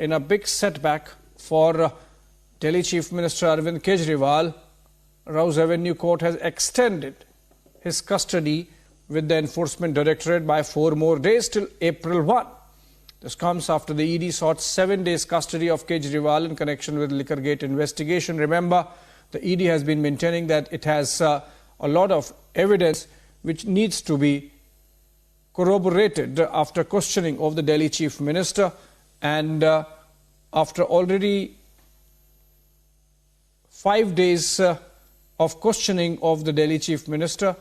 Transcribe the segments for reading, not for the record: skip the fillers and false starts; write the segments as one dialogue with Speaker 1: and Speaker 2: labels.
Speaker 1: In a big setback for Delhi Chief Minister Arvind Kejriwal, Woes Avenue Court has extended his custody with the Enforcement Directorate by 4 more days till April 1. This comes after the ED sought 7 days custody of Kejriwal in connection with Liquorgate investigation. Remember, the ED has been maintaining that it has a lot of evidence which needs to be corroborated after questioning of the Delhi Chief Minister. And after already 5 days of questioning of the Delhi Chief Minister,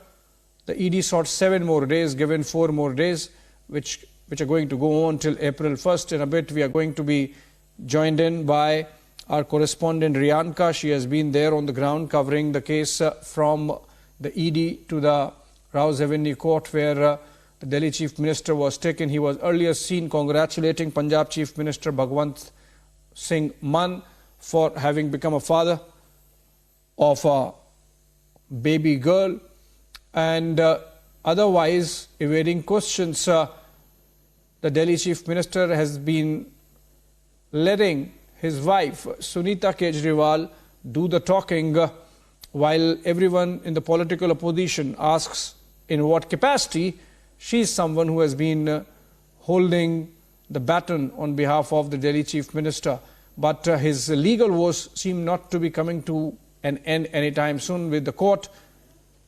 Speaker 1: the ED sought 7 more days, given 4 more days, which are going to go on till April 1st. In a bit, we are going to be joined in by our correspondent Riyanka. She has been there on the ground covering the case from the ED to the Woes Avenue Court, where the Delhi Chief Minister was taken. He was earlier seen congratulating Punjab Chief Minister Bhagwant Singh Mann for having become a father of a baby girl, and otherwise evading questions. The Delhi Chief Minister has been letting his wife Sunita Kejriwal do the talking, while everyone in the political opposition asks in what capacity. She is someone who has been holding the baton on behalf of the Delhi Chief Minister. But his legal woes seem not to be coming to an end anytime soon, with the court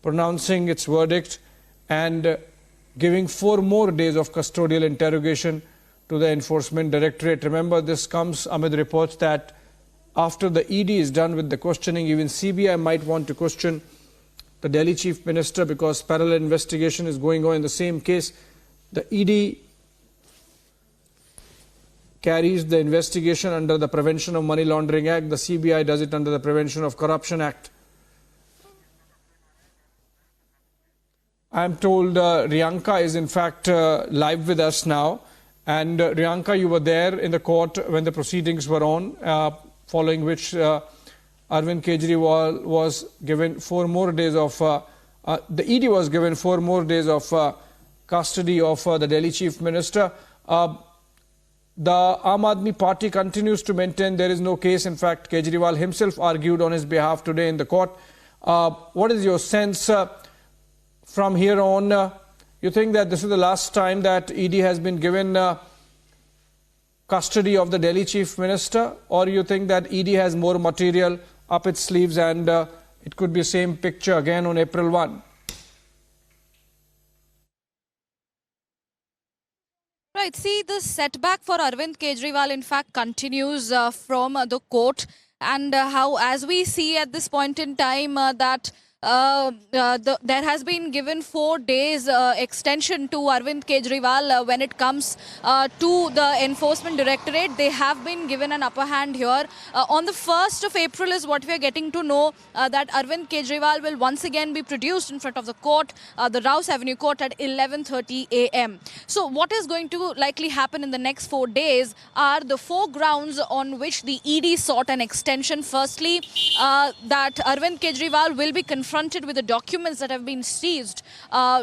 Speaker 1: pronouncing its verdict and giving 4 more days of custodial interrogation to the Enforcement Directorate. Remember, this comes amid reports that after the ED is done with the questioning, even CBI might want to question the Delhi Chief Minister, because parallel investigation is going on in the same case. The ED carries the investigation under the Prevention of Money Laundering Act. The CBI does it under the Prevention of Corruption Act. I am told Riyanka is in fact live with us now. And Riyanka, you were there in the court when the proceedings were on, following which Arvind Kejriwal was given 4 more days of, the ED was given 4 more days of custody of the Delhi Chief Minister. The Aam Aadmi Party continues to maintain there is no case. In fact, Kejriwal himself argued on his behalf today in the court. What is your sense from here on? You think that this is the last time that ED has been given custody of the Delhi Chief Minister, or you think that ED has more material up its sleeves and it could be the same picture again on April 1?
Speaker 2: Right. See, the setback for Arvind Kejriwal, in fact, continues from the court. And how, as we see at this point in time, that there has been given 4 days extension to Arvind Kejriwal when it comes to the Enforcement Directorate. They have been given an upper hand here. On the 1st of April is what we are getting to know, that Arvind Kejriwal will once again be produced in front of the court, the Woes Avenue Court, at 11:30 a.m. So what is going to likely happen in the next 4 days are the 4 grounds on which the ED sought an extension. Firstly, that Arvind Kejriwal will be confronted with the documents that have been seized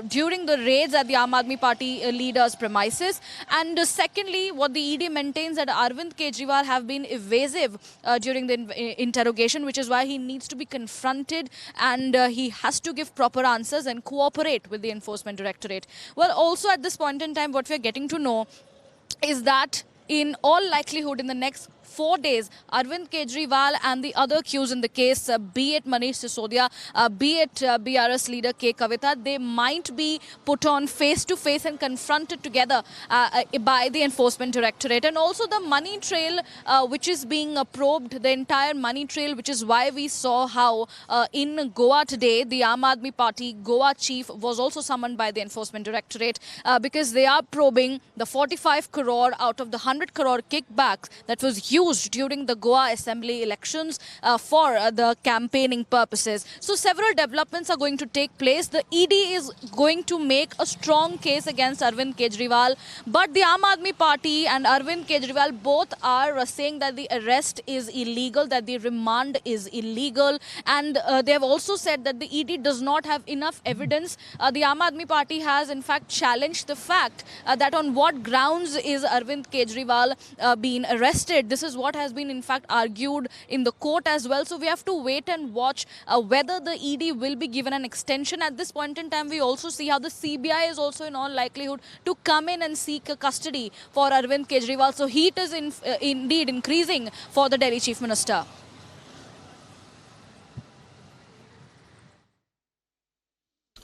Speaker 2: during the raids at the Aam Aadmi Party leader's premises. And secondly, what the ED maintains that Arvind Kejriwal have been evasive during the interrogation, which is why he needs to be confronted and he has to give proper answers and cooperate with the Enforcement Directorate. Well, also at this point in time, what we're getting to know is that in all likelihood, in the next 4 days, Arvind Kejriwal and the other accused in the case, be it Manish Sisodia, be it BRS leader K. Kavita, they might be put on face-to-face and confronted together by the Enforcement Directorate. And also the money trail which is being probed, the entire money trail, which is why we saw how in Goa today, the Aam Aadmi Party Goa chief was also summoned by the Enforcement Directorate because they are probing the 45 crore out of the 100 crore kickbacks that was used during the Goa Assembly elections for the campaigning purposes. So several developments are going to take place. The ED is going to make a strong case against Arvind Kejriwal, but the Aam Aadmi Party and Arvind Kejriwal both are saying that the arrest is illegal, that the remand is illegal, and they have also said that the ED does not have enough evidence. The Aam Aadmi Party has in fact challenged the fact that on what grounds is Arvind Kejriwal Kejriwal been arrested. This is what has been in fact argued in the court as well. So we have to wait and watch whether the ED will be given an extension. At this point in time, we also see how the CBI is also in all likelihood to come in and seek custody for Arvind Kejriwal. So heat is indeed increasing for the Delhi Chief Minister.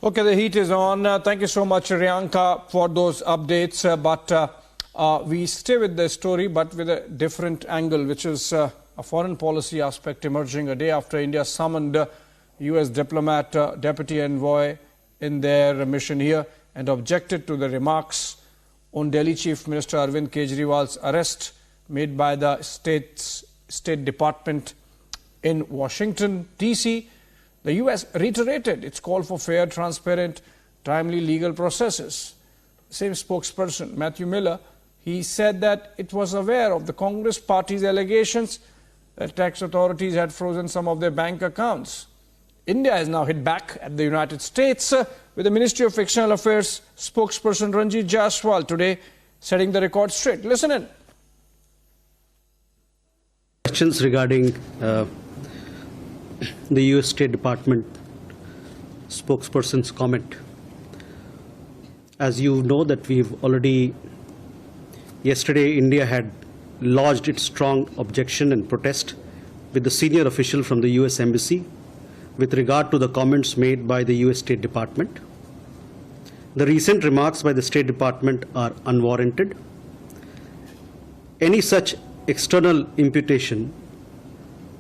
Speaker 1: Okay, the heat is on. Thank you so much, Riyanka, for those updates. We stay with the story, but with a different angle, which is a foreign policy aspect emerging a day after India summoned U.S. diplomat, deputy envoy in their mission here and objected to the remarks on Delhi Chief Minister Arvind Kejriwal's arrest made by the State Department in Washington, D.C. The U.S. reiterated its call for fair, transparent, timely legal processes. Same spokesperson, Matthew Miller, he said that it was aware of the Congress party's allegations that tax authorities had frozen some of their bank accounts. India has now hit back at the United States with the Ministry of External Affairs spokesperson Ranjit Jaiswal today setting the record straight. Listen in.
Speaker 3: Questions regarding the U.S. State Department spokesperson's comment. As you know that we've already, yesterday India had lodged its strong objection and protest with the senior official from the U.S. Embassy with regard to the comments made by the U.S. State Department. The recent remarks by the State Department are unwarranted. Any such external imputation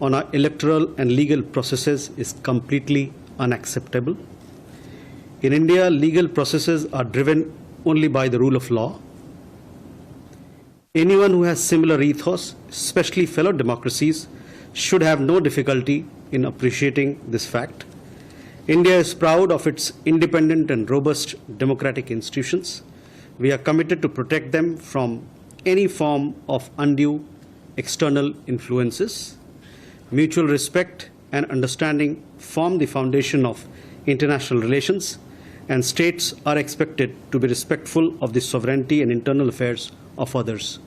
Speaker 3: on our electoral and legal processes is completely unacceptable. In India, legal processes are driven only by the rule of law. Anyone who has similar ethos, especially fellow democracies, should have no difficulty in appreciating this fact. India is proud of its independent and robust democratic institutions. We are committed to protect them from any form of undue external influences. Mutual respect and understanding form the foundation of international relations, and states are expected to be respectful of the sovereignty and internal affairs of others.